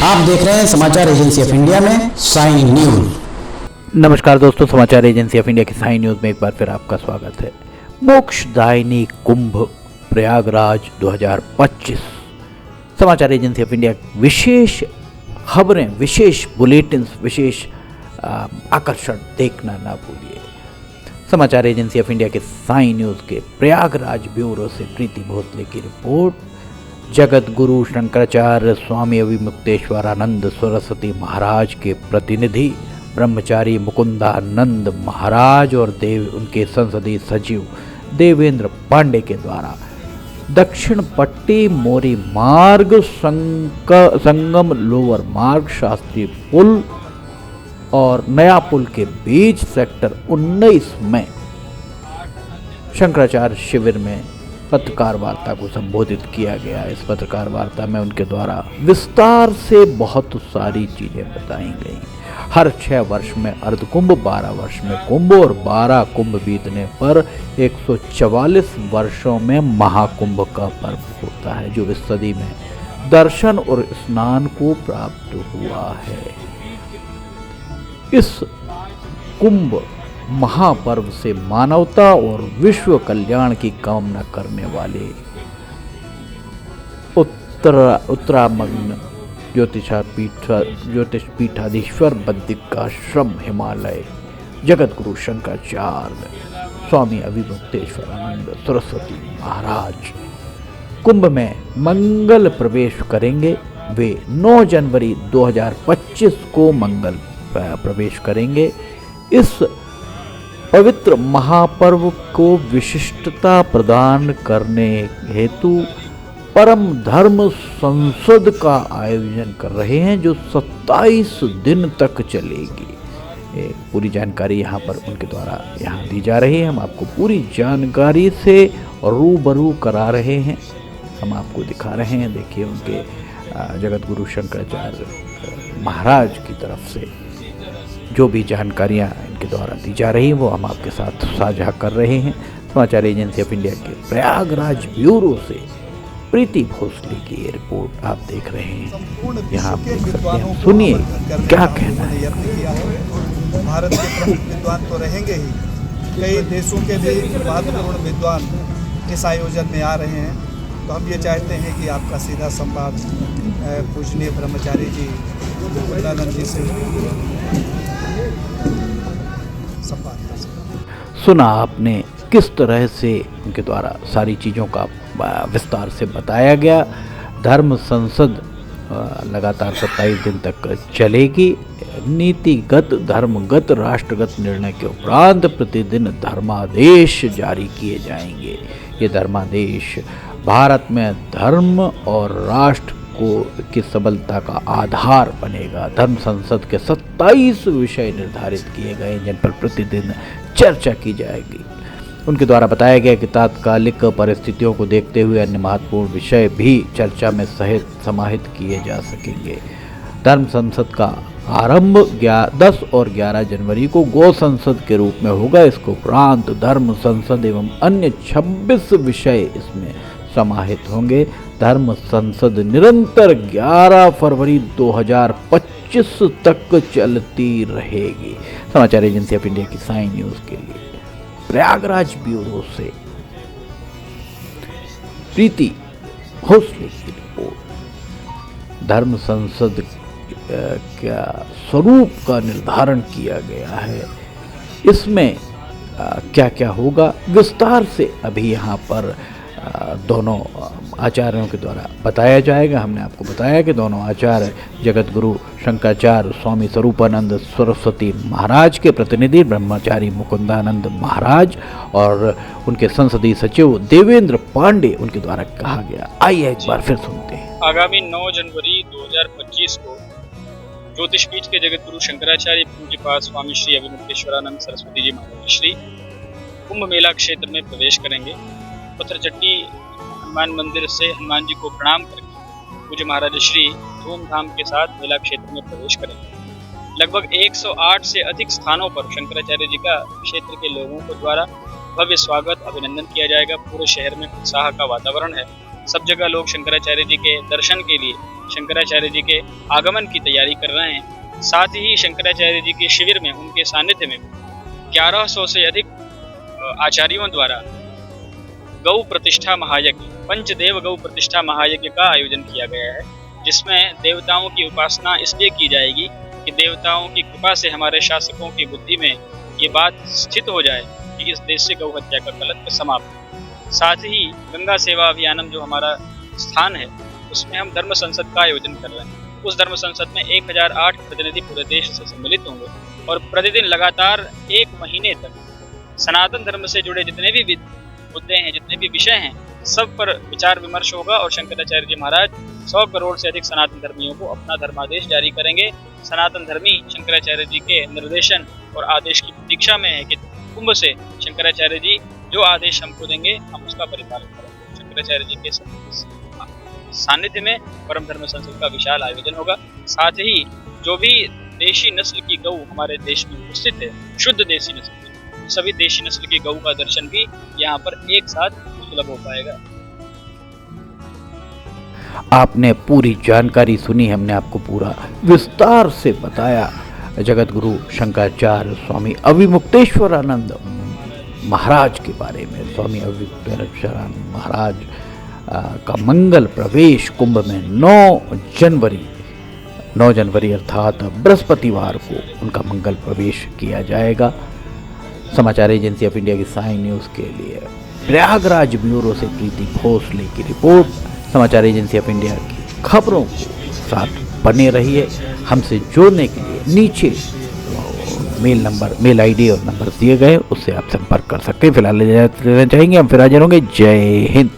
आप देख रहे हैं समाचार एजेंसी ऑफ इंडिया में साइन न्यूज। नमस्कार दोस्तों, समाचार एजेंसी ऑफ इंडिया की साइन न्यूज में एक बार फिर आपका स्वागत है। मोक्षदायिनी कुंभ प्रयागराज 2025। समाचार एजेंसी ऑफ इंडिया विशेष खबरें, विशेष बुलेटिन, विशेष आकर्षण देखना ना भूलिए। समाचार एजेंसी ऑफ इंडिया के साइन न्यूज के प्रयागराज ब्यूरो से प्रीति भोसले की रिपोर्ट। जगत गुरु शंकराचार्य स्वामी अविमुक्तेश्वरानंद सरस्वती महाराज के प्रतिनिधि ब्रह्मचारी मुकुंदानंद महाराज और उनके संसदीय सचिव देवेंद्र पांडे के द्वारा दक्षिण पट्टी मोरी मार्ग संगम लोअर मार्ग शास्त्रीय पुल और नया पुल के बीच सेक्टर 19 में शंकराचार्य शिविर में पत्रकार वार्ता को संबोधित किया गया। इस पत्रकार वार्ता में उनके द्वारा विस्तार से बहुत सारी चीजें बताई गई। हर 6 वर्ष में अर्धकुंभ, 12 वर्ष में कुंभ और 12 कुंभ बीतने पर 144 वर्षों में महाकुंभ का पर्व होता है, जो इस सदी में दर्शन और स्नान को प्राप्त हुआ है। इस कुंभ महापर्व से मानवता और विश्व कल्याण की कामना करने वाले उत्तरामग्न ज्योतिष पीठाधीश्वर बद्रिकाश्रम हिमालय जगत गुरु शंकराचार्य स्वामी अविमुक्तेश्वरानंद सरस्वती महाराज कुंभ में मंगल प्रवेश करेंगे। वे 9 जनवरी 2025 को मंगल प्रवेश करेंगे। इस पवित्र महापर्व को विशिष्टता प्रदान करने हेतु परम धर्म संसद का आयोजन कर रहे हैं, जो 27 दिन तक चलेगी। पूरी जानकारी यहाँ पर उनके द्वारा यहाँ दी जा रही है। हम आपको पूरी जानकारी से रूबरू करा रहे हैं, हम आपको दिखा रहे हैं। देखिए, उनके जगत गुरु शंकराचार्य महाराज की तरफ से जो भी जानकारियाँ इनके द्वारा दी जा रही हैं वो हम आपके साथ साझा कर रहे हैं। समाचार एजेंसी ऑफ इंडिया के प्रयागराज ब्यूरो से प्रीति भोसले की ये रिपोर्ट आप देख रहे हैं। यहाँ आप देख सकते हैं, सुनिए क्या कहना है। भारत के प्रमुख विद्वान तो रहेंगे ही, कई देशों के भी महत्वपूर्ण विद्वान इस आयोजन में आ रहे हैं। तो हम ये चाहते हैं कि आपका सीधा संवाद पूजनीय ब्रह्मचारी जी मुकुंदानंद जी से सुना आपने किस तरह से उनके द्वारा सारी चीज़ों का विस्तार से बताया गया। धर्म संसद लगातार 27 दिन तक चलेगी। नीतिगत, धर्मगत, राष्ट्रगत निर्णय के उपरांत प्रतिदिन धर्मादेश जारी किए जाएंगे। ये धर्मादेश भारत में धर्म और राष्ट्र की सबलता का आधार बनेगा। धर्म संसद के 27 विषय निर्धारित किए गए जिन पर प्रतिदिन चर्चा की जाएगी। उनके द्वारा बताया गया कि तात्कालिक परिस्थितियों को देखते हुए अन्य महत्वपूर्ण विषय भी चर्चा में समाहित किए जा सकेंगे। धर्म संसद का आरंभ 10 और 11 जनवरी को गौ संसद के रूप में होगा। इसके उपरांत धर्म संसद एवं अन्य 26 विषय इसमें समाहित होंगे। धर्म संसद निरंतर 11 फरवरी 2025 तक चलती रहेगी। समाचार एजेंसी ऑफ इंडिया की साइन न्यूज के लिए प्रयागराज ब्यूरो से प्रीति भोसले की रिपोर्ट। धर्म संसद का स्वरूप का निर्धारण किया गया है। इसमें क्या क्या होगा विस्तार से अभी यहाँ पर दोनों आचार्यों के द्वारा बताया जाएगा। हमने आपको बताया कि दोनों आचार्य जगत गुरु शंकराचार्य स्वामी स्वरूपानंद सरस्वती महाराज के प्रतिनिधि ब्रह्मचारी मुकुंदानंद महाराज और उनके संसदीय सचिव देवेंद्र पांडे उनके द्वारा कहा गया। आइए एक बार फिर सुनते हैं। आगामी 9 जनवरी 2025 को ज्योतिष पीठ के जगत गुरु शंकराचार्य पूज्यपाद स्वामी श्री अविमुक्तेश्वरानंद सरस्वती जी महाराज श्री कुंभ मेला क्षेत्र में प्रवेश करेंगे। पत्थरचट्टी हनुमान मंदिर से हनुमान जी को प्रणाम करके पूज्य महाराज श्री धूमधाम के साथ मेला क्षेत्र में प्रवेश करेंगे। लगभग 108 से अधिक स्थानों पर शंकराचार्य जी का क्षेत्र के लोगों के द्वारा भव्य स्वागत अभिनंदन किया जाएगा। पूरे शहर में उत्साह का वातावरण है। सब जगह लोग शंकराचार्य जी के दर्शन के लिए, शंकराचार्य जी के आगमन की तैयारी कर रहे हैं। साथ ही शंकराचार्य जी के शिविर में, उनके सानिध्य में 1100 से अधिक आचार्यों द्वारा गौ प्रतिष्ठा महायज्ञ, पंचदेव गौ प्रतिष्ठा महायज्ञ का आयोजन किया गया है, जिसमें देवताओं की उपासना इसलिए की जाएगी कि देवताओं की कृपा से हमारे शासकों की बुद्धि में ये बात स्थित हो जाए कि इस देश से गौ हत्या का कलंक समाप्त हो। साथ ही गंगा सेवा अभियानम जो हमारा स्थान है, उसमें हम धर्म संसद का आयोजन कर रहे हैं। उस धर्म संसद में 1008 प्रतिनिधि पूरे देश से सम्मिलित होंगे और प्रतिदिन लगातार 1 महीने तक सनातन धर्म से जुड़े जितने भी मुद्दे हैं, जितने भी विषय हैं, सब पर विचार विमर्श होगा और शंकराचार्य जी महाराज 100 करोड़ से अधिक सनातन धर्मियों को अपना धर्मादेश जारी करेंगे। सनातन धर्मी शंकराचार्य जी के निर्देशन और आदेश की प्रतीक्षा में है कि कुंभ से शंकराचार्य जी जो आदेश हमको देंगे, हम उसका परिपालन करेंगे। शंकराचार्य जी के सानिध्य में परम धर्म संसद का विशाल आयोजन होगा। साथ ही जो भी देशी नस्ल की गौ हमारे देश में उपस्थित है, शुद्ध देशी नस्ल की, सभी देशी नस्ल की गौ का दर्शन भी यहाँ पर एक साथ सुलभ हो पाएगा। आपने पूरी जानकारी सुनी, हमने आपको पूरा विस्तार से बताया जगत गुरु शंकराचार्य स्वामी अविमुक्तेश्वरानंद महाराज के बारे में। स्वामी अविमुक्तेश्वरानंद महाराज का मंगल प्रवेश कुंभ में 9 जनवरी अर्थात बृहस्पतिवार को उनका मंगल प्रवेश किया जाएगा। समाचार एजेंसी ऑफ इंडिया की साइन न्यूज़ के लिए प्रयागराज ब्यूरो से प्रीति भोसले की रिपोर्ट। समाचार एजेंसी ऑफ इंडिया की खबरों के साथ बने रहिए। हमसे जोड़ने के लिए नीचे मेल आईडी और नंबर दिए गए, उससे आप संपर्क कर सकते हैं। फिलहाल लेना चाहेंगे, हम फिर हाजिर होंगे। जय हिंद।